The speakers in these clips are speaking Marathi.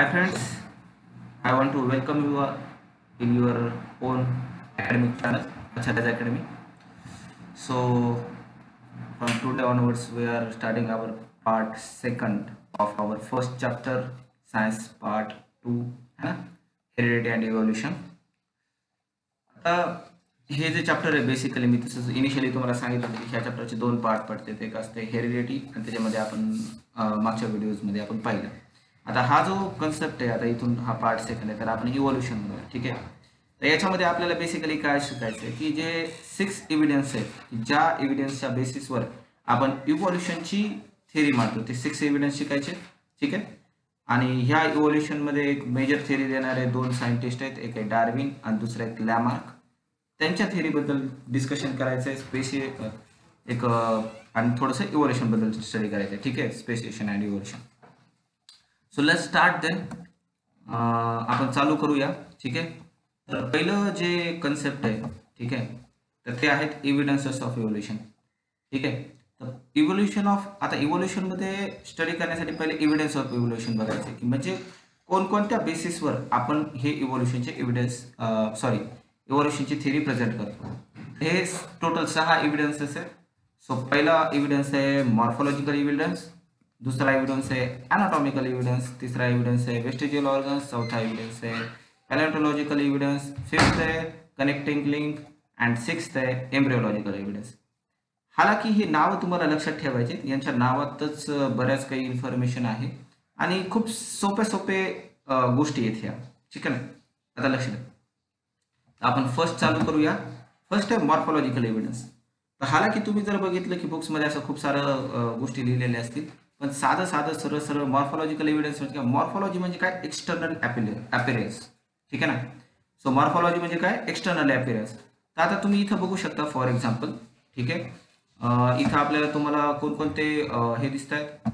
Hi friends, I want to welcome you in your own academic channel, Acharya's Academy. So from today onwards, we are starting our part second of our first chapter, science part 2, है ना? Heredity and evolution. आता हे जे चॅप्टर आहे बेसिकली मी तसंच इनिशियली तुम्हाला सांगितलं होतं की ह्या चॅप्टरचे दोन पार्ट पडतात. एक असते हेरिडिटी आणि त्याच्यामध्ये आपण मागच्या व्हिडिओजमध्ये आपण पाहिलं. आता हा जो कन्सेप्ट आहे, आता इथून हा पार्ट सेकंड आहे, तर आपण इव्होल्युशन म्हणूया. ठीक आहे. तर याच्यामध्ये आपल्याला बेसिकली काय शिकायचं आहे की जे 6 एव्हिडन्स आहेत, ज्या एव्हिडन्सच्या बेसिसवर आपण इव्होल्युशनची थेरी मांडतो, ते 6 एव्हिडन्स शिकायचे. ठीक आहे. आणि ह्या इव्होल्युशनमध्ये एक मेजर थेरी देणारे दोन सायंटिस्ट आहेत, एक आहे डार्विन आणि दुसरा एक लॅमार्क. त्यांच्या थेरीबद्दल डिस्कशन करायचं आहे, एक आणि थोडंसं इव्होल्युशन बद्दल स्टडी करायचं आहे. ठीक आहे, speciation and evolution. So let's start then. आपण चालू करूया. ठीक आहे. तर पहिलं जे कन्सेप्ट आहे, ठीक आहे, तर ते आहेत एव्हिडन्सेस ऑफ इव्होल्युशन. ठीक आहे. तर इव्होल्युशन ऑफ, आता इव्होल्युशनमध्ये स्टडी करण्यासाठी पहिले एव्हिडन्स ऑफ इव्होल्युशन बघायचं की म्हणजे कोणकोणत्या बेसिसवर आपण हे इव्होल्युशनचे इव्होल्युशनची थेरी प्रेझेंट करतो. हे टोटल 6 एव्हिडन्सेस आहेत. सो पहिला एव्हिडन्स आहे मॉर्फोलॉजिकल एव्हिडन्स, दूसरा एव्हिडन्स आहे एनाटॉमिकल एव्हिडन्स, तिसरा एव्हिडन्स आहे वेस्टिजियल ऑर्गन्स, चौथा एव्हिडन्स आहे पॅलेंटोलॉजिकल एव्हिडन्स, फिफ्थ आहे कनेक्टिंग लिंक अँड सिक्स्थ आहे एम्ब्रिओलॉजिकल एव्हिडन्स. हालाकी हे नावं तुम्हाला लक्षात ठेवायचे, यांच्या नावातच बऱ्याच काही इन्फॉर्मेशन आहे आणि खूप सोपे गोष्टी आहेत ह्या. ठीक आहे ना. आता लक्ष द्या. आपण फर्स्ट चालू करूया. फर्स्ट आहे मॉर्फोलॉजिकल एव्हिडन्स. तर हालाकी तुम्ही जर बघितलं की बुक्समध्ये असं खूप सारं गोष्टी लिहिलेल्या असतील, पण साधं सरळ मॉर्फोलॉजिकल एव्हिडन्स म्हणजे काय? मॉर्फोलॉजी म्हणजे काय? External appearance. ठीक आहे ना. सो मॉर्फोलॉजी म्हणजे काय? External appearance. तर आता तुम्ही इथं बघू शकता फॉर एक्झाम्पल. ठीक आहे. इथं आपल्याला तुम्हाला कोणकोणते हे दिसत आहेत,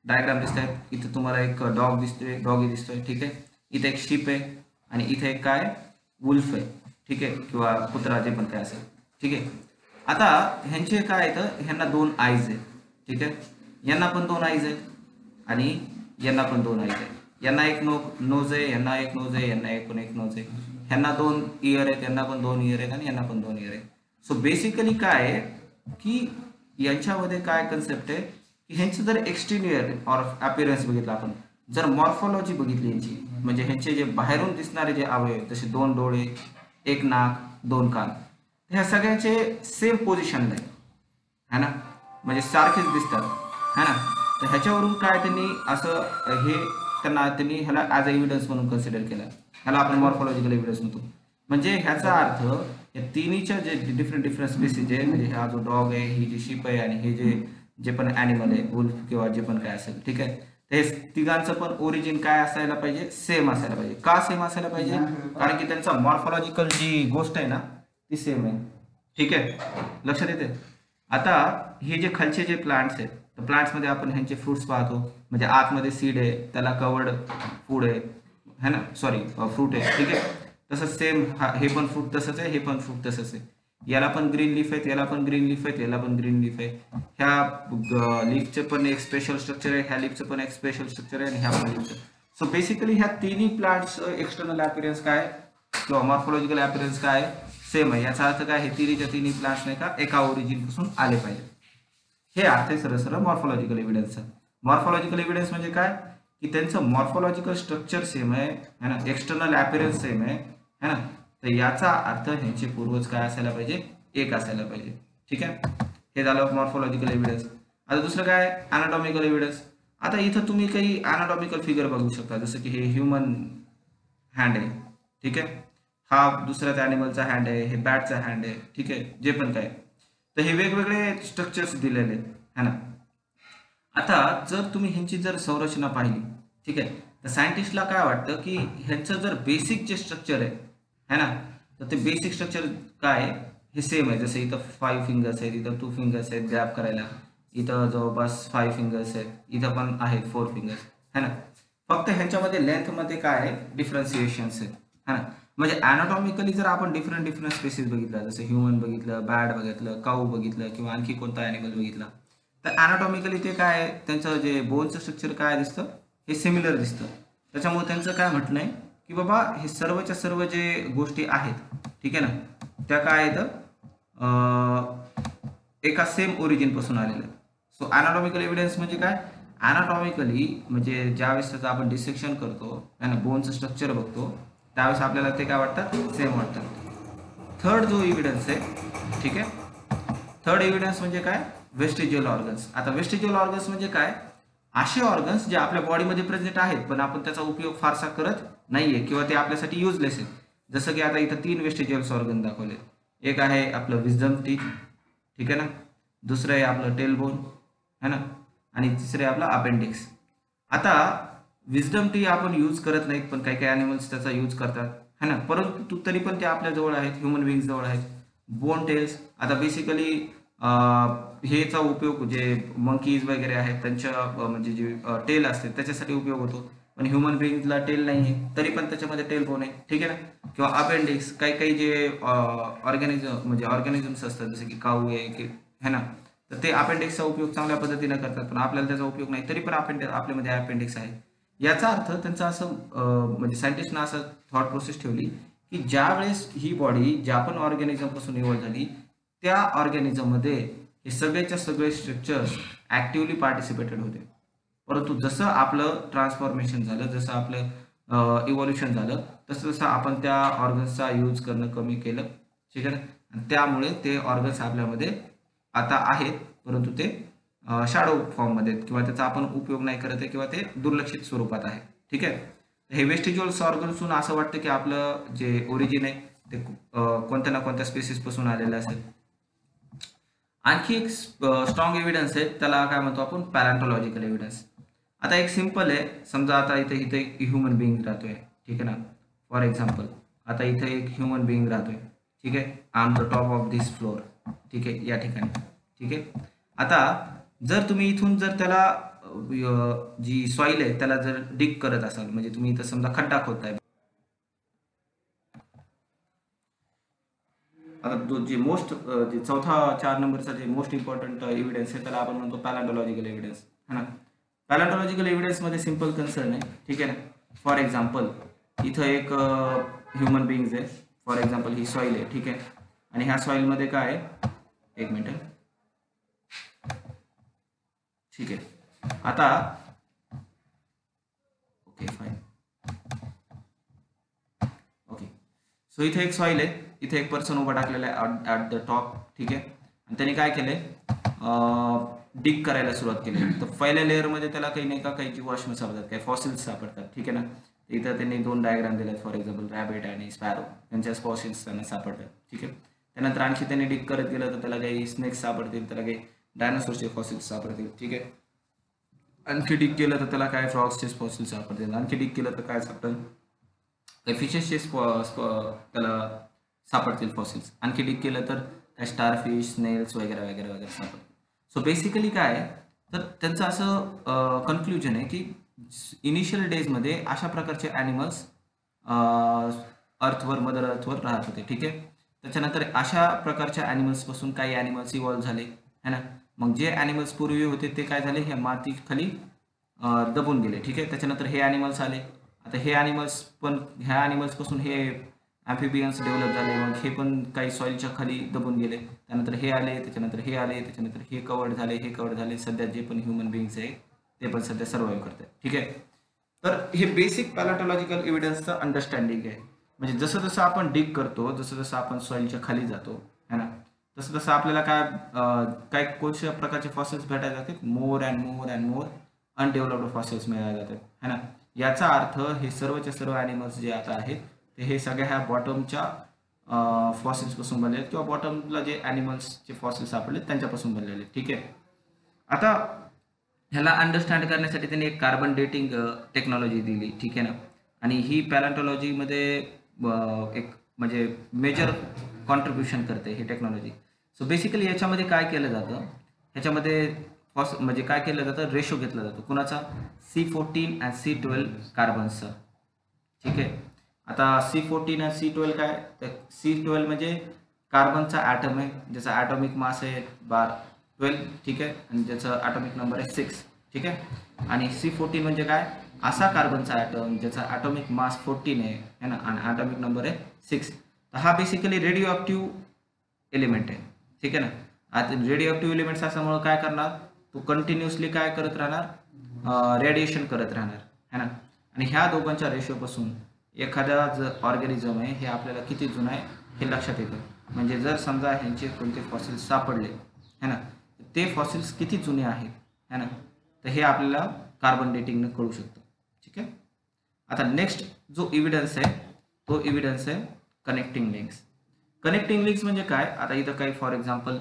डायग्राम दिसत आहेत. इथं तुम्हाला एक डॉग दिसतोय, डॉगी दिसतोय. ठीक आहे. इथे एक शीप आहे आणि इथे एक काय वुल्फ आहे. ठीक आहे, किंवा कुत्रा, जे पण काय असेल. ठीक आहे. आता ह्यांचे काय आहे, तर ह्यांना 2 आईज आहेत. ठीक आहे. यांना पण 2 आईज आहेत आणि यांना पण 2 आईज आहेत. यांना एक नोज आहे, यांना एक नोज आहे, यांना एक नोज आहे. ह्यांना 2 इयर आहेत, यांना पण 2 इयर आहेत आणि यांना पण 2 इयर आहेत. सो बेसिकली काय आहे की यांच्यामध्ये काय कन्सेप्ट आहे की ह्यांचं जर एक्सटिरियर ऑर अपीअरन्स बघितलं आपण, जर मॉर्फोलॉजी बघितली यांची, म्हणजे ह्यांचे जे बाहेरून दिसणारे जे अवयव, जसे 2 डोळे, 1 नाक, 2 कान, ह्या सगळ्यांचे सेम पोझिशनला आहे ना, म्हणजे सारखेच दिसतात, है ना. तर ह्याच्यावरून काय त्यांनी असं त्यांनी ह्याला ॲज अ एव्हिडन्स म्हणून कन्सिडर केला. ह्याला आपण मॉर्फोलॉजिकल एव्हिडन्स म्हणतो. म्हणजे ह्याचा अर्थ या तिन्हीच्या जे डिफरंट स्पेसिस आहे, म्हणजे हा जो डॉग आहे, ही जी शीप आहे आणि हे जे पण ॲनिमल आहे, वुल्फ किंवा जे पण काय असेल, ठीक आहे, ते तिघांचं पण ओरिजिन काय असायला पाहिजे? सेम असायला पाहिजे. का सेम असायला पाहिजे? कारण की त्यांचा मॉर्फोलॉजिकल जी गोष्ट आहे ना, ती सेम आहे. ठीक आहे, लक्षात येते. आता हे जे खालचे जे प्लांट्स आहेत, तर प्लांट्समध्ये आपण ह्यांचे फ्रुट्स पाहतो, म्हणजे आतमध्ये सीड आहे, त्याला कवर्ड फूड आहे ना, सॉरी फ्रूट आहे. ठीक आहे. तसंच सेम हे पण फ्रूट तसंच आहे, हे पण फ्रूट तसंच आहे. याला पण ग्रीन लीफ आहेत, याला पण ग्रीन लीफ आहेत, याला पण ग्रीन लीफ आहे. ह्या लीफचं पण एक स्पेशल स्ट्रक्चर आहे, ह्या लीफचं पण एक स्पेशल स्ट्रक्चर आहे आणि ह्या पण लीफचं. सो बेसिकली ह्या तिन्ही प्लांट्स एक्सटर्नल अपीअरन्स काय किंवा मॉर्फोलॉजिकल अपीअरन्स काय सेम आहे. याचा अर्थ काय? हे तिन्ही प्लांट्स नाही का एका ओरिजिन पासून आले पाहिजे. हे अर्थ आहे सरळ मॉर्फोलॉजिकल एव्हिडन्सचा. मॉर्फोलॉजिकल एव्हिडन्स म्हणजे काय की त्यांचं मॉर्फोलॉजिकल स्ट्रक्चर सेम आहे ना, एक्सटर्नल अपीअरन्स सेम आहे ना. तर याचा अर्थ ह्यांचे पूर्वज काय असायला पाहिजे? एक असायला पाहिजे. ठीक आहे. हे झालं मॉर्फोलॉजिकल एव्हिडन्स. आता दुसरं काय? अनाटॉमिकल एव्हिडन्स. आता इथं तुम्ही काही अनाटॉमिकल फिगर बघू शकता, जसं की हे ह्युमन हँड आहे. ठीक आहे. हा दुसऱ्याच ॲनिमलचा हँड आहे, हे बॅटचा हँड आहे. ठीक आहे, जे पण काय. तर हे वेगवेगळे स्ट्रक्चर्स दिलेले आहेत, है ना. आता जर तुम्ही ह्यांची जर संरचना पाहिली, ठीक आहे, तर सायंटिस्टला काय वाटतं की ह्यांचं जर बेसिक जे स्ट्रक्चर आहे ना, तर ते बेसिक स्ट्रक्चर काय हे सेम आहे. जसं इथं 5 फिंगर्स आहेत, इथं 2 फिंगर्स आहेत ग्रॅब करायला, इथं जवळपास 5 फिंगर्स आहेत, इथं पण आहेत 4 फिंगर्स, है ना. फक्त ह्यांच्यामध्ये लेंथमध्ये काय आहे? डिफरन्सिएशन्स आहेत, है ना. म्हणजे अॅनाटॉमिकली जर आपण डिफरंट स्पेसिस बघितलं, जसं ह्युमन बघितलं, बॅट बघितलं, काऊ बघितलं किंवा आणखी कोणता ॲनिमल बघितला, तर अॅनाटॉमिकली ते काय आहे, त्यांचं जे बोनचं स्ट्रक्चर काय दिसतं? हे सिमिलर दिसतं. त्याच्यामुळे त्यांचं काय म्हटणं आहे की बाबा हे सर्वच्या सर्व जे गोष्टी आहेत, ठीक आहे ना, त्या काय आहेत, एका सेम ओरिजिन पासून आलेल्या. सो अनाटॉमिकल एव्हिडन्स म्हणजे काय, अनाटॉमिकली म्हणजे ज्यावेळेस त्याचं आपण डिसेक्शन करतो आणि बोनचं स्ट्रक्चर बघतो त्यावेळेस आपल्याला ते काय वाटतात, सेम वाटतात. थर्ड जो एव्हिडन्स आहे, ठीक आहे, थर्ड एव्हिडन्स म्हणजे काय, वेस्टिजियल ऑर्गन्स. आता वेस्टिजियल ऑर्गन्स म्हणजे काय, असे ऑर्गन्स जे आपल्या बॉडीमध्ये प्रेझेंट आहेत पण आपण त्याचा उपयोग फारसा करत नाहीये किंवा ते आपल्यासाठी युजलेस आहे. जसं की आता इथं 3 वेस्टिजियल्स ऑर्गन दाखवले. एक आहे आपलं विजडम टीथ, ठीक आहे ना, दुसरं आहे आपलं टेलबोन है ना, आणि तिसरं आहे आपलं अपेंडिक्स. आता विजडम टी आपण यूज करत नाहीत पण काही काही ॲनिमल्स त्याचा यूज करतात है ना, परंतु तरी पण ते आपल्या जवळ आहेत, ह्युमन बिंग्स जवळ आहेत. बोन टेल्स, आता बेसिकली हेचा उपयोग जे मंकीज वगैरे आहेत त्यांच्या म्हणजे जे टेल असते त्याच्यासाठी उपयोग होतो. पण ह्युमन बिंगला टेल नाही आहे तरी पण त्याच्यामध्ये टेल बोन आहे, ठीक आहे ना. किंवा अपेंडिक्स, काही काही जे म्हणजे ऑर्गॅनिझम्स असतात जसे की काऊ आहे की है ना, तर ते अपेंडिक्सचा उपयोग चांगल्या पद्धतीने करतात पण आपल्याला त्याचा उपयोग नाही, तरी पण आपल्यामध्ये अपेंडिक्स आहे. याचा अर्थ त्यांचा असं म्हणजे सायंटिस्टनं असं थॉट प्रोसेस ठेवली की ज्या वेळेस ही बॉडी ज्या पण ऑर्गॅनिझम पासून इव्हॉल्व झाली त्या ऑर्गॅनिझममध्ये हे सगळेच्या सगळे स्ट्रक्चर्स ऍक्टिव्हली पार्टिसिपेटेड होते. परंतु जसं आपलं ट्रान्सफॉर्मेशन झालं, जसं आपलं इव्हॉल्युशन झालं, तसं तसं आपण त्या ऑर्गन्सचा यूज करणं कमी केलं, ठीक आहे ना. आणि त्यामुळे ते ऑर्गन्स आपल्यामध्ये आता आहेत परंतु ते शॅडो फॉर्ममध्ये किंवा त्याचा आपण उपयोग नाही करत आहे किंवा ते दुर्लक्षित स्वरूपात आहे, ठीक आहे. हे वेस्टिज्युअल्स ऑर्गन्सून असं वाटतं की आपलं जे ओरिजिन आहे ते कोणत्या ना कोणत्या स्पेसिस पासून आलेलं असेल. आणखी एक स्ट्रॉंग एव्हिडन्स आहे त्याला काय म्हणतो आपण, पॅलेंटॉलॉजिकल एव्हिडन्स. आता एक सिंपल आहे, समजा आता इथे इथे एक ह्युमन बिईंग राहतोय, ठीक आहे ना. फॉर एक्झाम्पल आता इथे एक ह्युमन बिईंग राहतोय, ठीक आहे, on the top of this floor, ठीक आहे, या ठिकाणी, ठीक आहे. आता जर तुम्ही इथून जर त्याला जी सॉईल आहे त्याला जर डिग करत असाल, म्हणजे तुम्ही इथं समजा खड्डा खोदताय. आता तो जे जे चौथा 4 नंबरचा जे मोस्ट इम्पॉर्टंट एव्हिडन्स आहे त्याला आपण म्हणतो पॅलेंटॉलॉजिकल एव्हिडन्स, है ना. पॅलेंटॉलॉजिकल एव्हिडन्समध्ये सिंपल कन्सर्न आहे, ठीक आहे ना. फॉर एक्झाम्पल इथं एक ह्युमन बिईंग्स आहे, फॉर एक्झाम्पल ही सॉईल आहे, ठीक आहे, आणि ह्या सॉईलमध्ये काय आहे, एक मिनिट, ठीक आहे. आता ओके फाईन, ओके. सो इथे एक सॉईल आहे, इथे एक पर्सन उभा टाकलेला आहे ॲट द टॉप, ठीक आहे, आणि त्याने काय केलंय, डिग करायला सुरुवात केली. तर पहिल्या लेअरमध्ये त्याला काही नाही का काही जीवाश्म सापडतात, काही फॉसिल्स सापडतात, ठीक आहे ना. इथं त्यांनी 2 डायग्राम दिलेत, फॉर एक्झाम्पल रॅबिट आणि स्पॅरो, त्यांच्या फॉसिल्स त्यांना सापडतात, ठीक आहे. त्यानंतर आणखी त्यांनी डिग करत गेलं तर त्याला काही स्नेक्स सापडतील, त्याला काही डायनासोरचे फॉसिल्स सापडतील, ठीक आहे. आणखी डिग केलं तर त्याला काय फ्रॉग्सचे फॉसिल्स सापडतील, आणखी डिग केलं तर काय सापडेल, काही फिशेसचे त्याला सापडतील फॉसिल्स, आणखी डिग केलं तर काय स्टारफिश, स्नेल्स वगैरे वगैरे वगैरे सापडतील. सो बेसिकली काय आहे तर त्यांचं असं कन्क्लुजन आहे की इनिशियल डेजमध्ये अशा प्रकारचे ॲनिमल्स अर्थवर, मदर अर्थवर राहत होते, ठीक आहे. त्याच्यानंतर अशा प्रकारच्या ॲनिमल्सपासून काही ॲनिमल्स इव्हॉल्व झाले, है ना. मग जे ॲनिमल्स पूर्वी होते ते काय झाले, ह्या मातीखाली दबून गेले, ठीक आहे. त्याच्यानंतर हे ॲनिमल्स आले. आता हे ॲनिमल्स पण ह्या ॲनिमल्सपासून हे ॲम्फिबियन्स डेव्हलप झाले, मग हे पण काही सॉईलच्या खाली दबून गेले. त्यानंतर हे आले, त्याच्यानंतर हे आले, त्याच्यानंतर हे कवर्ड झाले, हे कवर्ड झाले. सध्या जे पण ह्युमन बिईंग्स आहे ते पण सध्या सर्व्हाइव्ह करतात, ठीक आहे. तर हे बेसिक पॅलेंटॉलॉजिकल एव्हिडन्सचं अंडरस्टँडिंग आहे. म्हणजे जसं जसं आपण डिग करतो, जसं जसं आपण सॉईलच्या खाली जातो, है ना, तसं तसं आपल्याला काय कोणत्या प्रकारचे फॉसिल्स भेटायला जातात, more and more and more undeveloped fossils मिळायला जातात, है ना. याचा अर्थ हे सर्वच्या सर्व ॲनिमल्स जे आता आहेत ते हे सगळ्या ह्या बॉटमच्या फॉसिल्सपासून बनलेले किंवा बॉटमला जे ॲनिमल्सचे फॉसिल्स सापडले त्यांच्यापासून बनलेले, ठीक आहे. आता ह्याला अंडरस्टँड करण्यासाठी त्यांनी एक कार्बन डेटिंग टेक्नॉलॉजी दिली, ठीक आहे ना. आणि ही पॅलेंटॉलॉजीमध्ये एक म्हणजे मेजर कॉन्ट्रीब्युशन करते ही टेक्नॉलॉजी. सो बेसिकली याच्यामध्ये काय केलं जातं, ह्याच्यामध्ये म्हणजे काय केलं जातं, रेशो घेतला जातो कुणाचा, C14 आणि C12 कार्बन्सचा, ठीक आहे. आता C14 आणि C12 काय, तर C12 म्हणजे कार्बनचा ॲटम आहे ज्याचा ॲटॉमिक मास आहे 12, ठीक आहे, आणि ज्याचा ॲटॉमिक नंबर आहे 6, ठीक आहे. आणि C14 म्हणजे काय, असा कार्बनचा ॲटम ज्याचा ॲटॉमिक मास 14 आहे ना आणि ॲटॉमिक नंबर आहे 6, तर हा बेसिकली रेडिओ ॲक्टिव्ह एलिमेंट आहे, ठीक आहे ना. आता रेडिओ ॲक्टिव्ह एलिमेंट्स असल्यामुळं काय करणार, तो कंटिन्युअसली काय करत राहणार, रेडिएशन करत राहणार है ना. आणि ह्या दोघांच्या रेशोपासून एखादा जर ऑर्गॅनिझम आहे हे आपल्याला किती जुनं आहे हे लक्षात येतं. म्हणजे जर समजा ह्यांचे कोणते फॉसिल्स सापडले है ना, ते फॉसिल्स किती जुने आहेत है ना, तर हे आपल्याला कार्बन डेटिंगनं कळू शकतं, ठीक आहे. आता नेक्स्ट जो इव्हिडन्स आहे तो इव्हिडन्स आहे कनेक्टिंग लिंक्स. कनेक्टिंग लिंक्स म्हणजे काय, आता इथं काही फॉर एक्झाम्पल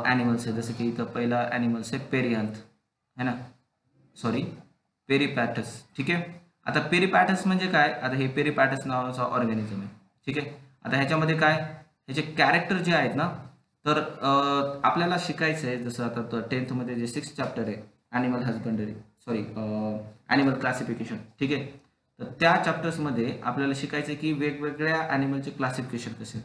ॲनिमल्स आहे, जसं की इथं पहिला ॲनिमल्स आहे पेरियांथ है ना, सॉरी पेरिपॅटस, ठीक आहे. आता पेरिपॅटस म्हणजे काय, आता हे पेरिपॅटस नावाचा ऑर्गॅनिझम आहे, ठीक आहे. आता ह्याच्यामध्ये काय, ह्याचे कॅरेक्टर जे आहेत ना, तर आपल्याला शिकायचं आहे, जसं आता 10th मध्ये जे 6th चॅप्टर आहे animal husbandry, sorry animal classification, ठीक आहे. तर त्या चॅप्टर्समध्ये आपल्याला शिकायचं आहे की वेगवेगळ्या ॲनिमलचे क्लासिफिकेशन कसे.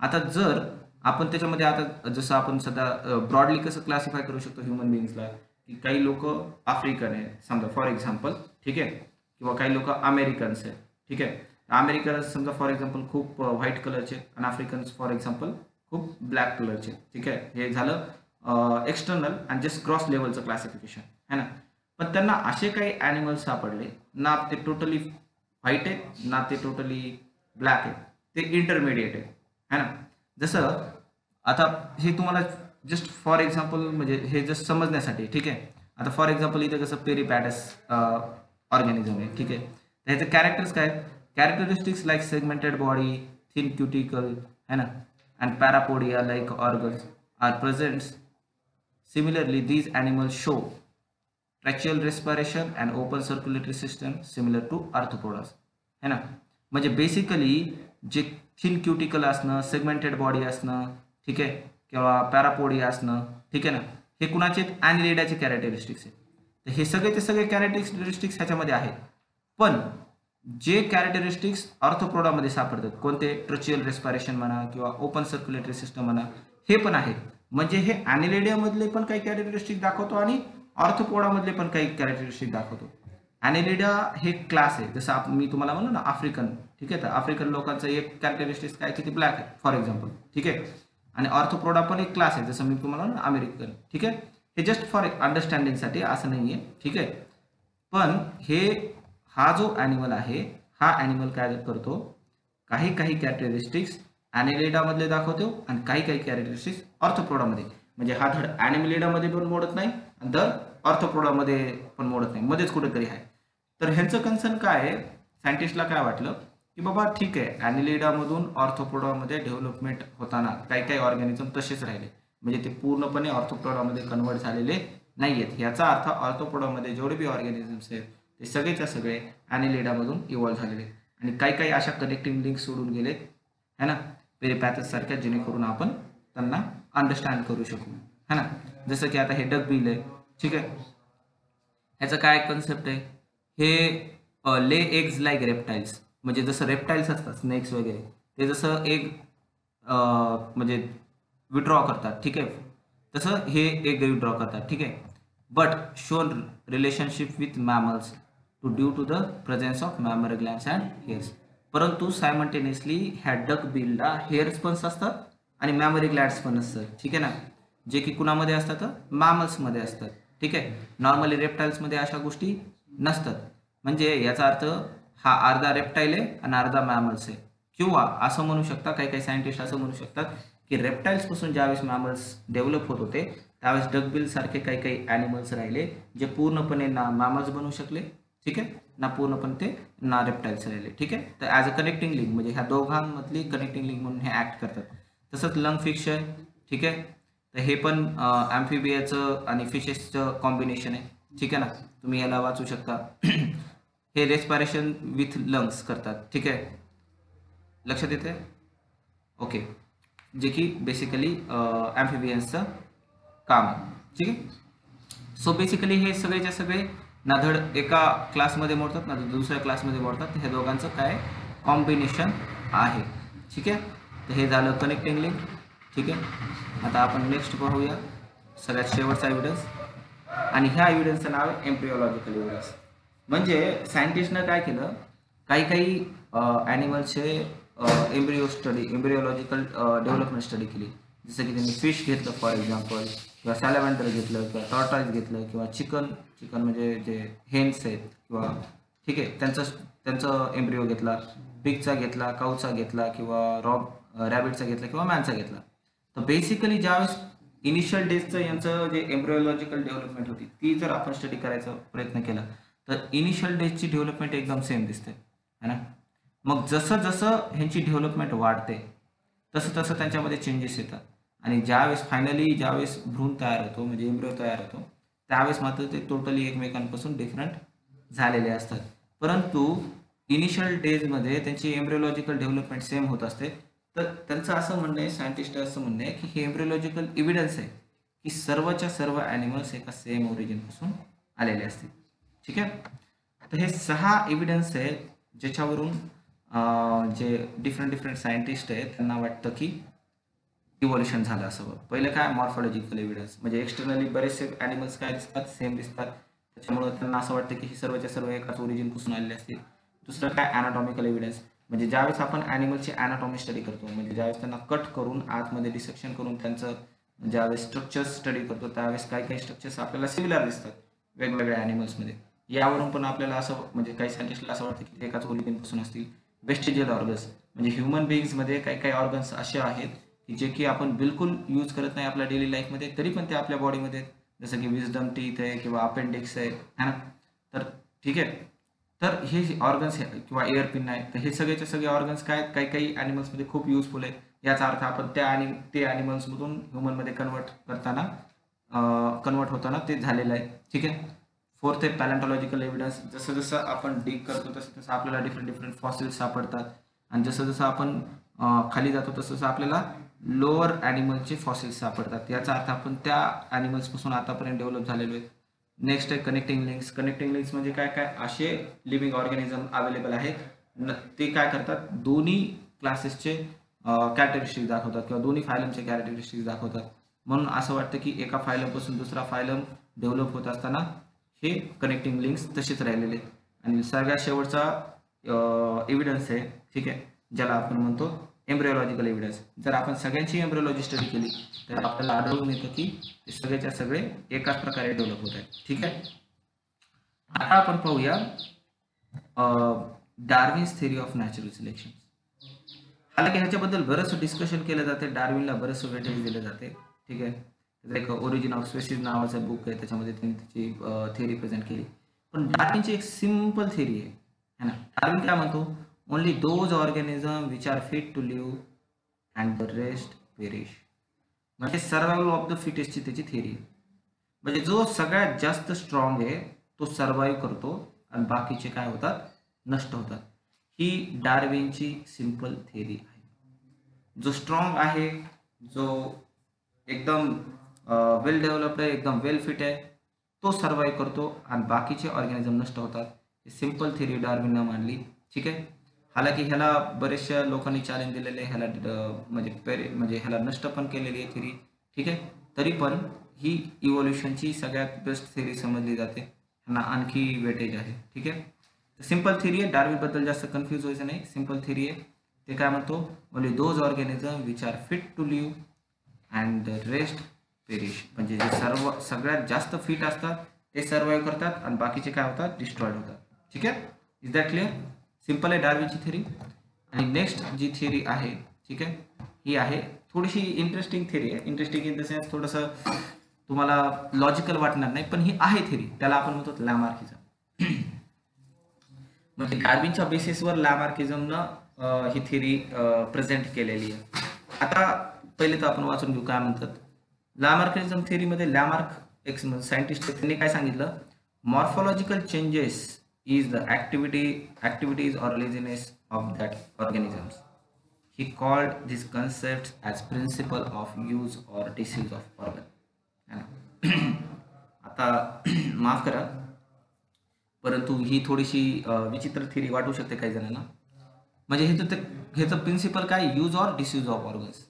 आता जर आपण त्याच्यामध्ये आता जसं आपण सध्या ब्रॉडली कसं क्लासिफाय करू शकतो ह्युमन बिईंग्सला, की काही लोक आफ्रिकन आहे समजा फॉर एक्झाम्पल, ठीक आहे, किंवा काही लोक अमेरिकन्स आहे, ठीक आहे. अमेरिकन्स समजा फॉर एक्झाम्पल खूप व्हाईट कलरचे आणि आफ्रिकन्स फॉर एक्झाम्पल खूप ब्लॅक कलरचे, ठीक आहे. हे झालं एक्सटर्नल आणि जस्ट क्रॉस लेवलचं क्लासिफिकेशन है ना. पण त्यांना असे काही ॲनिमल्स सापडले ना, ते टोटली व्हाईट आहेत ना ते टोटली ब्लॅक आहेत, ते इंटरमिडिएट आहे है ना. जसं आता हे तुम्हाला जस्ट फॉर एक्झाम्पल म्हणजे हे जस्ट समजण्यासाठी, ठीक आहे. आता फॉर एक्झाम्पल इथं कसं पेरिपॅटस ऑर्गॅनिझम आहे, ठीक आहे. तर ह्याचे कॅरेक्टर्स काय, characteristics like segmented body, thin cuticle है ना, and parapodia like organs are presents. Similarly these animals show tracheal respiration and open circulatory system similar to arthropods है ना. म्हणजे बेसिकली जे थिन क्युटिकल असणं, सेगमेंटेड बॉडी असणं, ठीक आहे, किंवा पॅरापोडिया असणं, ठीक आहे ना, हे कुणाचे ॲनिलिडाचे कॅरेक्टरिस्टिक्स आहे. तर हे सगळे सगळे कॅरेक्टरिस्टिक्स ह्याच्यामध्ये आहेत. पण जे कॅरेक्टरिस्टिक्स ऑर्थोपोडामध्ये सापडतात, कोणते ट्रचियल रेस्पिरेशन म्हणा किंवा ओपन सर्क्युलेटरी सिस्टम म्हणा, हे पण आहेत. म्हणजे हे ॲनिलिडियामधले पण काही कॅरेक्टरिस्टिक दाखवतो आणि ऑर्थोपोडामधले पण काही कॅरेक्टरिस्टिक दाखवतो. ॲनिलिडा हे क्लास आहे, जसं मी तुम्हाला म्हणलो ना आफ्रिकन, ठीक आहे. तर आफ्रिकन लोकांचं एक कॅरेक्टरिस्टिक्स काय की ते ब्लॅक आहे फॉर एक्झाम्पल, ठीक आहे. आणि ऑर्थोपोडा पण एक क्लास आहे, जसं मी तुम्हाला म्हणलो ना अमेरिकन, ठीक आहे. हे जस्ट फॉर अंडरस्टँडिंगसाठी असं नाही आहे, ठीक आहे. पण हा जो ॲनिमल आहे हा ॲनिमल काय करतो, काही कॅरेक्टरिस्टिक्स ॲनिलिडामधले दाखवतो आणि काही कॅरेक्टरिस्टिक्स ऑर्थोपोडामध्ये. म्हणजे हा धड ॲनिलिडामध्ये पण मोडत नाही आणि धड ऑर्थोपोडामध्ये पण मोडत नाही, मध्येच कुठेतरी आहे. तर ह्यांचं कन्सर्न काय आहे, सायंटिस्टला काय वाटलं की बाबा ठीक आहे ॲनिलिडामधून ऑर्थोपोडामध्ये डेव्हलपमेंट होताना काही ऑर्गॅनिझम तसेच राहिले, म्हणजे ते पूर्णपणे ऑर्थोपोडामध्ये कन्वर्ट झालेले नाही आहेत. याचा अर्थ ऑर्थोपोडामध्ये जेवढे बी ऑर्गॅनिझम्स आहेत ते सगळेच्या सगळे ॲनिलिडामधून इव्हॉल्व्ह झालेले आणि काही अशा कनेक्टिंग लिंक सोडून गेलेत है ना, पेरिपॅथस सारख्या, जेणेकरून आपण त्यांना अंडरस्टँड करू शकू है ना. जसं की आता हे डक बिल आहे, ठीक आहे. ह्याचं काय कन्सेप्ट आहे, हे ले एग्ज लाईक रेप्टाईल्स, म्हणजे जसं रेप्टाईल्स असतात स्नेक्स वगैरे, ते जसं एग म्हणजे विड्रॉ करतात, ठीक आहे, तसं हे एग विड्रॉ करतात, ठीक आहे. But shown relationship with mammals due to the presence of mammary glands and hairs. परंतु सायमल्टेनियसली ह्या डक बिलला हेअर्स पण असतात आणि मॅमरी ग्लँड्स पण असतात, ठीक आहे ना, जे की कुणामध्ये असतात, मॅमल्समध्ये असतात, ठीक आहे. नॉर्मली रेप्टाईल्समध्ये अशा गोष्टी नसतात. म्हणजे याचा अर्थ हा अर्धा रेप्टाईल आहे आणि अर्धा मॅमल्स आहे. किंवा असं म्हणू शकता, काही सायंटिस्ट असं म्हणू शकतात की रेप्टाईल्सपासून ज्यावेळेस मॅमल्स डेव्हलप होत होते त्यावेळेस डकबिल सारखे काही ॲनिमल्स राहिले जे पूर्णपणे ना मॅमल्स बनू शकले, ठीक आहे, ना पूर्णपणे ते ना रेप्टाईल्स राहिले, ठीक आहे. तर ॲज अ कनेक्टिंग लिंक म्हणजे ह्या दोघांमधली कनेक्टिंग लिंक म्हणून हे ॲक्ट करतात. तसंच लंग फिश आहे, ठीक आहे. तर हे पण ॲम्फिबियाचं आणि फिशेसचं कॉम्बिनेशन आहे, ठीक आहे ना, तुम्ही याला वाचू शकता. हे रेस्पिरेशन विथ लंग्स करतात, ठीक आहे, लक्षात येते, ओके, जे की बेसिकली ॲम्फिबियन्सचं काम आहे, ठीक आहे. सो बेसिकली हे सगळेच्या सगळे ना धड एका क्लासमध्ये मोडतात ना दुसऱ्या क्लासमध्ये मोडतात, हे दोघांचं काय कॉम्बिनेशन आहे, ठीक आहे. तर हे झालं कनेक्टिंग लिंक, ठीक आहे. आता आपण नेक्स्ट पाहूया सगळ्यात शेवटचा एव्हिडन्स, आणि ह्या एव्हिडन्सचं नाव आहे एम्ब्रिओलॉजिकल एव्हिडन्स. म्हणजे सायंटिस्टनं काय केलं, काही काही ॲनिमल्सचे एम्ब्रिओलॉजिकल डेव्हलपमेंट स्टडी केली. जसं की त्यांनी फिश घेतलं फॉर एक्झाम्पल, किंवा सॅलॅमेंडर घेतलं, किंवा टॉर्टॉइस घेतलं, किंवा चिकन म्हणजे जे हेन्स आहेत, किंवा ठीक आहे त्यांचं त्यांचं एम्ब्रिओ घेतला, पिगचा घेतला, काऊचा घेतला, किंवा रॅबिटचा घेतला, किंवा मॅनचा घेतला. तर बेसिकली ज्यावेळेस इनिशियल डेजचं यांचं जे एम्ब्रिओलॉजिकल डेव्हलपमेंट होती ती जर आपण स्टडी करायचा प्रयत्न केला तर इनिशियल डेजची डेव्हलपमेंट एकदम सेम दिसते है ना. मग जसं जसं ह्यांची डेव्हलपमेंट वाढते तसं तसं त्यांच्यामध्ये चेंजेस येतात, आणि ज्यावेळेस भ्रूण तयार होतो म्हणजे एम्ब्रिओ तयार होतो त्यावेळेस मात्र ते टोटली एकमेकांपासून डिफरंट झालेले असतात. परंतु इनिशियल डेजमध्ये त्यांची एम्ब्रिओलॉजिकल डेव्हलपमेंट सेम होत असते. तर त्यांचं असं म्हणणं आहे, सायंटिस्ट असं म्हणणं आहे की हे एम्ब्रिओलॉजिकल इव्हिडन्स आहे की सर्वच्या सर्व ॲनिमल्स एका सेम ओरिजिनपासून आलेले असतील. ठीक आहे. तर हे 6 एव्हिडन्स आहेत ज्याच्यावरून जे डिफरंट सायंटिस्ट आहेत त्यांना वाटतं की इव्होल्युशन झालं असावं. पहिलं काय, मॉर्फॉलॉजिकल एव्हिडन्स, म्हणजे एक्सटर्नली बरेचसे ॲनिमल्स काय दिसतात, सेम दिसतात, त्याच्यामुळे त्यांना असं वाटतं की ही सर्वच्या सर्व एकाच ओरिजिनपासून आलेले असतील. दुसरं काय, ॲनाटॉमिकल एव्हिडन्स, म्हणजे ज्यावेळेस आपण ॲनिमलची ॲनाटॉमी स्टडी करतो, म्हणजे ज्यावेळेस त्यांना कट करून आतमध्ये डिसेक्शन करून त्यांचं ज्यावेळेस स्ट्रक्चर्स स्टडी करतो त्यावेळेस काही काही स्ट्रक्चर्स आपल्याला सिमिलर दिसतात वेगवेगळ्या ॲनिमल्समध्ये. यावरून पण आपल्याला असं म्हणजे काही सायंटिस्टला असं वाटतं की ते एकाच ओरिजिनपासून असतील. वेस्टिजियल ऑर्गन्स, म्हणजे ह्युमन बिईंग्समध्ये काही काही ऑर्गन्स असे आहेत की जे की आपण बिलकुल यूज करत नाही आपल्या डेली लाईफमध्ये, तरी पण ते आपल्या बॉडीमध्ये, जसं की विजडम टीथ आहे किंवा अपेंडिक्स आहे ना. तर ठीक आहे. तर हे ऑर्गन्स किंवा एअर पिन आहे, तर हे सगळेचे सगळे ऑर्गन्स काय आहेत, काही काही ॲनिमल्समध्ये खूप युजफुल आहेत. याचा अर्थ आपण ते ॲनिमल्समधून ह्युमनमध्ये कन्वर्ट होताना ते झालेलं आहे. ठीक आहे. फोर्थ आहे पॅलेंटॉलॉजिकल एव्हिडन्स, जसं जसं आपण डिग करतो तसं तसं आपल्याला डिफरंट फॉसिल्स सापडतात, आणि जसं जसं आपण खाली जातो तसं तसं आपल्याला लोअर ॲनिमलचे फॉसिल्स सापडतात. याचा अर्थ आपण त्या ॲनिमल्सपासून आतापर्यंत डेव्हलप झालेलो आहे. नेक्स्ट आहे कनेक्टिंग लिंक्स. कनेक्टिंग लिंक्स म्हणजे काय काय असे लिव्हिंग ऑर्गॅनिझम अवेलेबल आहेत ते काय करतात, दोन्ही क्लासेसचे कॅरेक्टरिस्टिक्स दाखवतात किंवा दोन्ही फायलमचे कॅरेक्टरिस्टिक्स दाखवतात. म्हणून असं वाटतं की एका फायलमपासून दुसरा फायलम डेव्हलप होत असताना हे कनेक्टिंग लिंक्स तसेच राहिलेले आहेत. आणि सगळ्यात शेवटचा एव्हिडन्स आहे, ठीक आहे, ज्याला आपण म्हणतो एम्ब्रिओलॉजिकल एव्हिडन्स. जर आपण सगळ्यांची एम्ब्रिओलॉजी स्टडी केली तर आपल्याला आढळून येतं की ते सगळेच्या सगळे एकाच प्रकारे डेव्हलप होत आहेत. ठीक आहे. आता आपण पाहूया Darwin's theory of natural selection. हालांकी ह्याच्याबद्दल बरंचसं डिस्कशन केलं जाते, डार्विनला बरंचसं वेटेज दिलं जाते. ठीक आहे. त्याचं एक ओरिजिन ऑफ स्पेसीज नावाचा बुक आहे, त्याच्यामध्ये त्यांनी त्याची थेरी प्रेझेंट केली. पण डार्विनची एक सिम्पल थेरी आहे है ना. डार्विन काय म्हणतो, only those organism which are fit to live and the rest perish. म्हणजे सर्वायवल ऑफ द फिटेस्टची त्याची थेरी आहे. म्हणजे जो सगळ्यात जास्त स्ट्रॉंग आहे तो सर्वाईव्ह करतो आणि बाकीचे काय होतात, नष्ट होतात. ही डार्विनची सिंपल थेरी आहे. जो स्ट्रॉंग आहे, जो एकदम वेल डेव्हलप्ड आहे, एकदम वेल फिट आहे, तो सर्वाईव्ह करतो आणि बाकीचे ऑर्गॅनिझम नष्ट होतात. ही सिंपल थेरी डार्विननं मांडली. ठीक आहे. हालांकी ह्याला बरेचशा लोकांनी चॅलेंज दिलेले आहे, ह्याला म्हणजे ह्याला नष्ट पण केलेली आहे थेरी. ठीक आहे. तरी पण ही इव्होल्युशनची सगळ्यात बेस्ट थेरी समजली जाते, ह्यांना आणखी वेटेज आहे. ठीक आहे. सिंपल थेरी आहे, डार्विनबद्दल जास्त कन्फ्यूज व्हायचं नाही. सिंपल थेरी आहे. ते काय म्हणतो, only those organism which are fit to live and the rest perish. म्हणजे जे सगळ्यात जास्त फिट असतात ते सर्वाईव्ह करतात आणि बाकीचे काय होतात, डिस्ट्रॉयड होतात. ठीक आहे. Is that clear. सिंपल आहे डार्विनची थेरी. आणि नेक्स्ट जी थेरी आहे, ठीक आहे, ही आहे थोडीशी इंटरेस्टिंग थेरी आहे. इंटरेस्टिंग इन द सेन्स थोडंसं तुम्हाला लॉजिकल वाटणार नाही, पण ही आहे थेरी. त्याला आपण म्हणतो लॅमार्किझम. म्हणजे डार्विनच्या बेसिसवर लॅमार्किझमनं ही थेरी प्रेझेंट केलेली आहे. आता पहिले तर आपण वाचून घेऊ काय म्हणतात. लॅमार्किझम थेरीमध्ये लॅमार्क एक सायंटिस्ट त्यांनी काय सांगितलं, morphological changes is the activities or laziness of that organisms. He called these concepts as principle of use or disuse of organ. आता माफ करा, परंतु ही थोडीशी विचित्र थेरी वाटू शकते काही जणांना. म्हणजे ह्याचं प्रिन्सिपल काय, use or disuse of organs.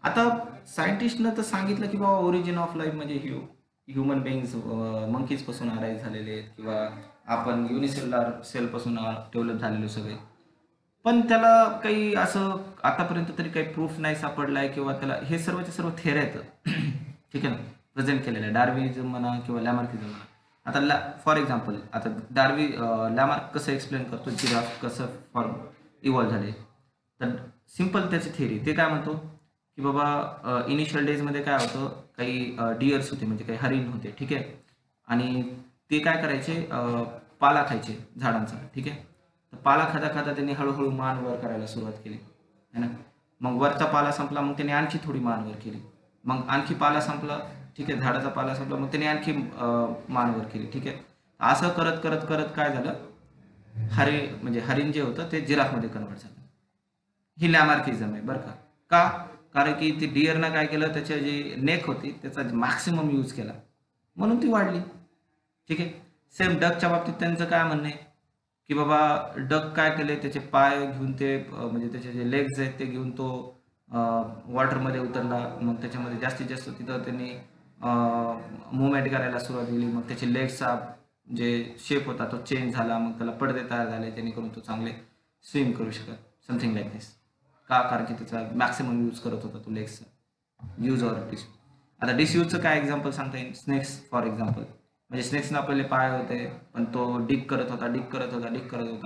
आता सायंटिस्टनं तर सांगितलं की बाबा ओरिजिन ऑफ लाईफ म्हणजे ह्यू ह्युमन बिईंग्स मंकीजपासून अराईज झालेले आहेत किंवा आपण युनिसेल्युलर सेलपासून डेव्हलप झालेलो सगळे. पण त्याला काही असं आतापर्यंत तरी काही प्रूफ नाही सापडला आहे किंवा त्याला हे सर्वचे सर्व थेअरी आहेत ठीक आहे ना, प्रेझेंट केलेलं आहे. डार्विनिझम म्हणा किंवा लॅमार्किझम म्हणा. आता फॉर एक्झाम्पल आता लॅमार्क कसं एक्सप्लेन करतो जिराफ कसं इव्हॉल्व झाले, तर सिम्पल त्याची थेअरी ते काय म्हणतो की बाबा इनिशियल डेजमध्ये काय होतं, काही डिअर्स होते म्हणजे काही हरिण होते ठीक आहे, आणि ते काय करायचे पाला खायचे झाडांचा ठीक आहे. तर पाला खाता खाता त्यांनी हळूहळू मान वर करायला सुरुवात केली है ना. मग वरचा पाला संपला, मग त्यांनी आणखी थोडी मान वर केली, मग आणखी पाला संपला ठीक आहे, झाडाचा पाला संपला, मग त्यांनी आणखी मान वर केली ठीक आहे. असं करत करत करत काय झालं, म्हणजे हरिण जे होतं ते जिराफमध्ये कन्वर्ट झालं. ही लॅमार्किझम आहे बरं का. का? कारण की ती डिअरनं काय केलं, त्याच्या जी नेक होती त्याचा मॅक्सिमम यूज केला म्हणून ती वाढली ठीक आहे. सेम डकच्या बाबतीत त्यांचं काय म्हणणं आहे की बाबा डक काय केले, त्याचे पाय घेऊन ते म्हणजे त्याचे जे लेग्स आहेत ते घेऊन तो वॉटरमध्ये उतरला, मग त्याच्यामध्ये जास्तीत जास्त तिथं त्यांनी मुवमेंट करायला सुरुवात केली, मग त्याचे लेग्सचा जे शेप होता तो चेंज झाला, मग त्याला पडदे तयार झाले जेणेकरून तो चांगले स्विम करू शकत, समथिंग लाईक दिस. का? कारण की त्याचा मॅक्सिमम यूज करत होता तो लेग्सचा यूज ऑर डिस. आता डिसयूजचं काय एक्झाम्पल सांगता येईल, स्नेक्स फॉर एक्झाम्पल. म्हणजे स्नेक्सना पहिले पाय होते पण तो डिग करत होता,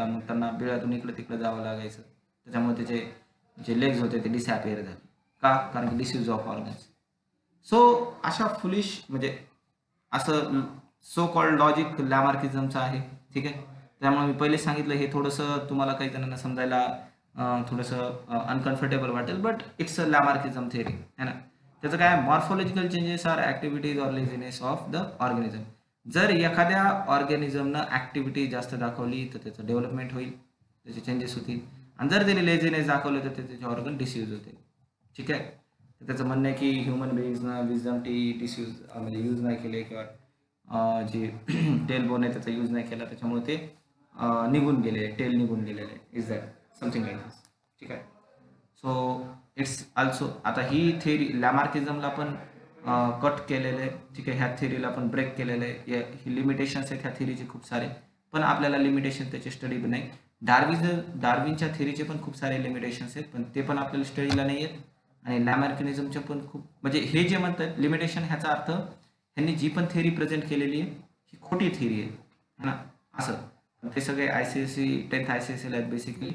मग त्यांना बिळातून इकडे तिकडे जावं लागायचं, त्याच्यामुळे त्याचे जे लेग्स होते ते डिसअपिअर झाले. का? कारण की डिसयूज ऑफ ऑर्गन्स. सो अशा फुलिश म्हणजे असं सो कॉल्ड लॉजिक लॅमार्किझमचं आहे ठीक आहे. त्यामुळे मी पहिले सांगितलं हे थोडंसं तुम्हाला काही जणांना समजायला थोडंसं अनकम्फर्टेबल वाटेल, but it's a Lamarckism theory है ना. त्याचं काय, morphological changes are activities or laziness of the organism. जर एखाद्या ऑर्गॅनिझमनं ॲक्टिव्हिटी जास्त दाखवली तर त्याचं डेव्हलपमेंट होईल, त्याचे चेंजेस होतील, आणि जर त्याने लेझिनेस दाखवलं तर त्याचे ऑर्गन डिसयूज होते ठीक आहे. तर त्याचं म्हणणं आहे की ह्युमन बिईंग्सनं विजडम डिसयूज म्हणजे यूज नाही केले किंवा जे टेल बोन आहे त्याचा यूज नाही केला, त्याच्यामुळे ते निघून गेले, टेल निघून गेलेले, इज दॅट समथिंग लाईक दिस ठीक आहे. सो इट्स ऑल्सो, आता ही थेअरी लॅमार्किझमला पण कट केलेलं आहे ठीक आहे, ह्या थेअरीला पण ब्रेक केलेलं आहे. ही लिमिटेशन्स आहेत ह्या थेअरीचे खूप सारे, पण आपल्याला लिमिटेशन त्याचे स्टडी पण नाही. डार्विनच्या थेअरीचे पण खूप सारे लिमिटेशन्स आहेत, पण ते पण आपल्याला स्टडीला नाही आहेत. आणि लॅमार्किनिझमचे पण खूप, म्हणजे हे जे म्हणतात लिमिटेशन ह्याचा अर्थ ह्यांनी जी पण थेअरी प्रेझेंट केलेली आहे ही खोटी थेअरी आहे ना असं. ते सगळे ICSE 10th ICSE आहेत बेसिकली.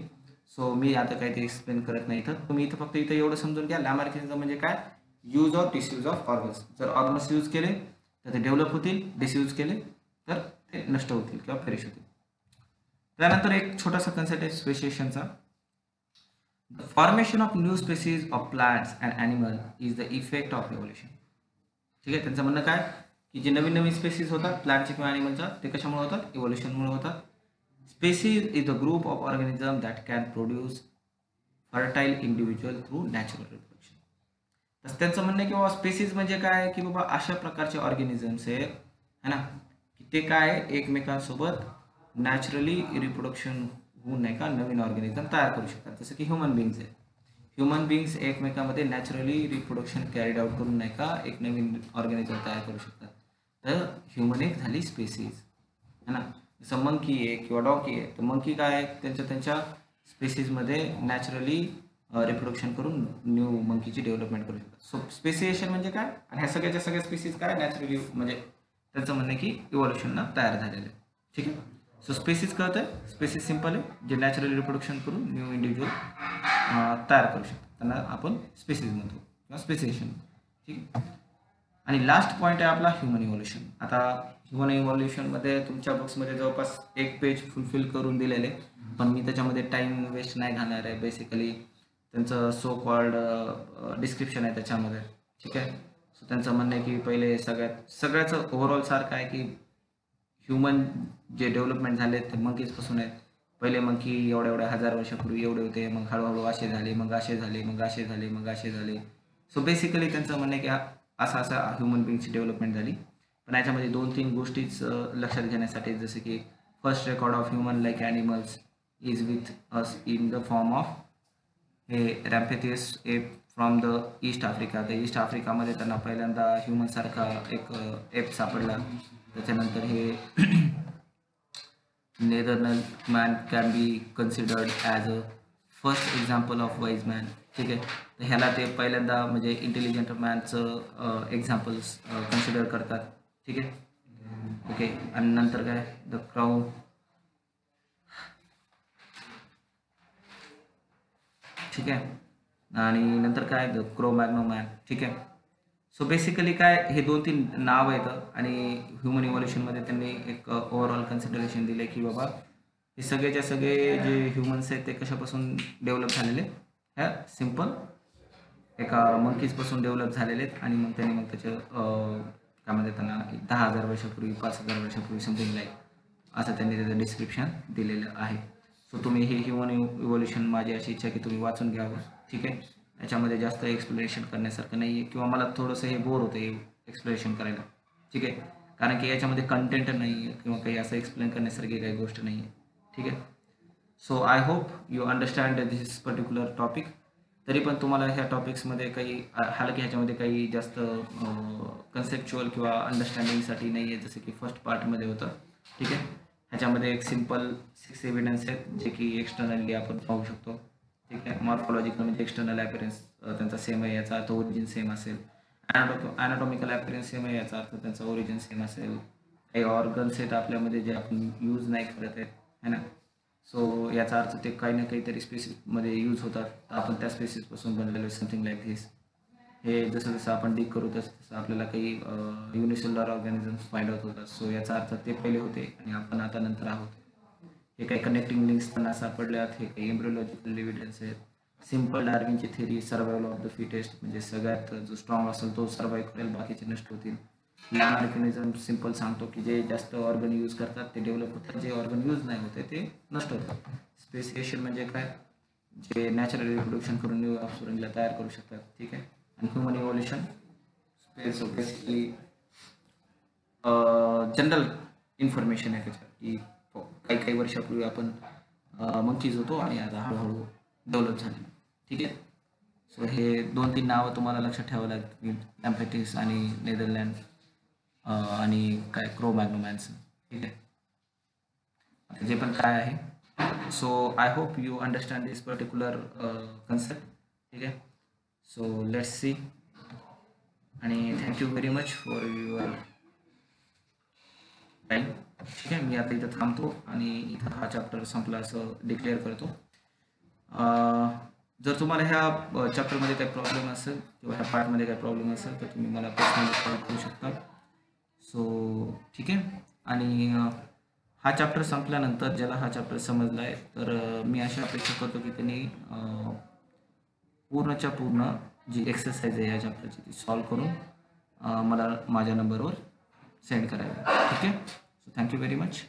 सो मी आता काही ते एक्सप्लेन करत नाही इथं. तुम्ही इथं फक्त इथं एवढं समजून घ्या, लॅमार्किनिझम म्हणजे काय, use or disuse of organs. जर ऑर्गन्स यूज केले तर ते डेव्हलप होतील, डिसयूज केले तर ते नष्ट होतील किंवा पेरिश होतील. त्यानंतर एक छोटासा कन्सेप्ट आहे स्पेशिएशनचा. The formation of new species of plants and animal is the effect of evolution ठीक आहे. त्यांचं म्हणणं काय की जे नवीन नवीन स्पेसीज होतात प्लांटचे किंवा ॲनिमलच्या, ते कशामुळे होतात, इव्होल्युशनमुळे होतात. Species is the group of organism that can produce fertile individual through natural reproduction. तर त्यांचं म्हणणं आहे की बाबा स्पेसीज म्हणजे काय की बाबा अशा प्रकारचे ऑर्गॅनिझम्स आहेत है ना, की ते काय एकमेकांसोबत नॅचरली रिप्रोडक्शन होऊन नाही का नवीन ऑर्गॅनिझम तयार करू शकतात. जसं की ह्युमन बिईंग्स आहेत, ह्युमन बिईंग्स एकमेकांमध्ये नॅचरली रिप्रोडक्शन कॅरीड आउट करून नाही का एक नवीन ऑर्गॅनिझम तयार करू शकतात. तर ह्युमन एक झाली स्पेसीज है ना. जसं मंकी आहे किंवा डॉगी आहे, तर मंकी काय आहे, त्यांच्या स्पेसीजमध्ये नॅचरली रिप्रोडक्शन करून न्यू मंकीची डेव्हलपमेंट करू शकतात. सो स्पेसिएशन म्हणजे काय, आणि ह्या सगळ्याच्या सगळ्या स्पेसीज काय नॅचरली म्हणजे त्यांचं म्हणणं की इव्होल्युशनला तयार झालेलं आहे ठीक आहे. सो स्पेसीज कळत आहे, स्पेसीज सिम्पल आहे जे नॅचरली रिप्रोडक्शन करून न्यू इंडिव्हिज्युअल तयार करू शकतात, त्यांना आपण स्पेसीज म्हणतो किंवा स्पेसिएशन ठीक आहे. आणि लास्ट पॉईंट आहे आपला ह्युमन इव्होल्युशन. आता ह्युमन इव्होल्युशनमध्ये तुमच्या बुक्समध्ये जवळपास एक पेज फुलफिल करून दिलेले, पण मी त्याच्यामध्ये टाईम वेस्ट नाही घालणार आहे. बेसिकली त्यांचं सो कॉल्ड डिस्क्रिप्शन आहे त्याच्यामध्ये ठीक आहे. सो त्यांचं म्हणणं आहे की पहिले सगळ्याचं ओव्हरऑल सारखं आहे की ह्युमन जे डेव्हलपमेंट झाले ते मंकीजपासून आहेत. पहिले मंकी एवढ्या हजार वर्षापूर्वी एवढे होते, मग हळूहळू असे झाले, मग असे झाले, मग असे झाले, मग असे झाले. सो बेसिकली त्यांचं म्हणणं आहे की असा ह्युमन बिईंगची डेव्हलपमेंट झाली. पण याच्यामध्ये 2-3 गोष्टीच लक्षात घेण्यासाठी, जसं की first record of human like animals is with us in the form of हे ramapithecus ape from the East Africa. तर ईस्ट आफ्रिकामध्ये त्यांना पहिल्यांदा ह्युमनसारखा एक एप सापडला. त्याच्यानंतर हे Netherland man can be considered as a first example of wise man. ठीक आहे. तर ह्याला ते पहिल्यांदा म्हणजे इंटेलिजंट मॅनचं एक्झाम्पल्स कन्सिडर करतात. ठीक आहे. ओके. आणि नंतर काय द क्राऊन. ठीक आहे. आणि नंतर काय द क्रो मॅग्नो मॅन. ठीक आहे. सो बेसिकली काय हे 2-3 नाव आहेत आणि ह्युमन इव्हॉल्युशनमध्ये त्यांनी एक ओव्हरऑल कन्सिडरेशन दिले की बाबा हे सगळेच्या सगळे जे ह्युमन्स आहेत ते कशापासून डेव्हलप झालेले, ह्या सिम्पल एका मंकीजपासून डेव्हलप झालेले आहेत. आणि मग त्यांनी मग त्याचं काय म्हणतात त्यांना 10,000 वर्षापूर्वी 5,000 वर्षापूर्वी समथिंग लाईक असं त्यांनी त्याचं डिस्क्रिप्शन दिलेलं आहे. सो तुम्ही हे ह्युमन इव्हॉल्युशन माझी अशी इच्छा की तुम्ही वाचून घ्यावं. ठीक आहे. याच्यामध्ये जास्त एक्सप्लेनेशन करण्यासारखं नाही आहे किंवा मला थोडंसं हे बोर होतं हे एक्सप्लेनेशन करायला. ठीक आहे. कारण की याच्यामध्ये कंटेंट नाही आहे किंवा काही असं एक्सप्लेन करण्यासारखी काही गोष्ट नाही आहे. ठीक आहे. So I hope you understand this particular topic. तरी पण तुम्हाला ह्या टॉपिक्समध्ये काही हालाकी ह्याच्यामध्ये काही जास्त कन्सेप्च्युअल किंवा अंडरस्टँडिंगसाठी नाही आहे जसं की फर्स्ट पार्टमध्ये होतं. ठीक आहे. ह्याच्यामध्ये एक सिम्पल 6 एव्हिडन्स आहेत जे की एक्सटर्नली आपण पाहू शकतो. ठीक आहे. मॉर्फॉलॉजिकल म्हणजे एक्सटर्नल ॲपिरन्स त्यांचा सेम आहे, याचा अर्थ ओरिजिन सेम असेल. ॲनाटॉमिकल ॲपिरन्स सेम आहे, याचा अर्थ त्यांचा ओरिजिन सेम असेल. काही ऑर्गन्स आहेत आपल्यामध्ये जे आपण यूज नाही करत आहेत है ना. सो याचा अर्थ ते काही ना काहीतरी स्पेसिसमध्ये यूज होतात. तर आपण त्या स्पेसिसपासून बनलेलो समथिंग लाईक धिस. हे जसं जसं आपण डीक करू तसं तसं आपल्याला काही युनिसेल्युलर ऑर्गॅनिझम्स फाइंड आउट होतात. सो याचा अर्थ ते पहिले होते आणि आपण आता नंतर आहोत. हे काही कनेक्टिंग लिंक्स त्यांना सापडल्यात. हे काही एम्ब्रिओलॉजिकल एव्हिडन्स आहेत. सिम्पल डार्विनची theory survival of the fittest म्हणजे सगळ्यात जो स्ट्रॉंग असेल तो सर्वाईव्ह करेल, बाकीचे नष्ट होतील. लॅन मेकॅनिझम सिम्पल सांगतो की जे जास्त ऑर्गन यूज करतात ते डेव्हलप होतात, जे ऑर्गन यूज नाही होते ते नष्ट होतात. स्पेसिएशन म्हणजे काय, जे नॅचरल रिप्रोडक्शन करून न्यू ऑफस्प्रिंगला तयार करू शकतात. ठीक आहे. आणि human evolution space basically general information आहे त्याच्यात की काही काही वर्षापूर्वी आपण मंकीज होतो आणि आता हळूहळू डेव्हलप झाले. ठीक आहे. सो हे 2-3 नावं तुम्हाला लक्षात ठेवावं लागतील, लॅम्फेटिस आणि नेदरलँड आणि काय क्रो मॅग्नोमॅन्स. ठीक आहे. आता जे पण काय आहे. So I hope you understand this particular concept. ठीक आहे. सो लेट्स सी आणि thank you very much for your time. ठीक आहे. मी आता इथं थांबतो आणि इथं हा चॅप्टर संपला असं डिक्लेअर करतो. जर तुम्हाला ह्या चॅप्टरमध्ये काही प्रॉब्लेम असेल किंवा ह्या पार्टमध्ये काही प्रॉब्लेम असेल तर तुम्ही मला पर्सनली कॉल करू शकता. सो ठीक आहे. आणि हा चॅप्टर संपल्यानंतर ज्याला हा चॅप्टर समजला आहे तर मी अशी अपेक्षा करतो की त्यांनी पूर्णच्या पूर्ण जी एक्सरसाइज आहे या चॅप्टरची ती सॉल्व करून मला माझ्या नंबरवर सेंड करावी. ठीक आहे. So thank you very much.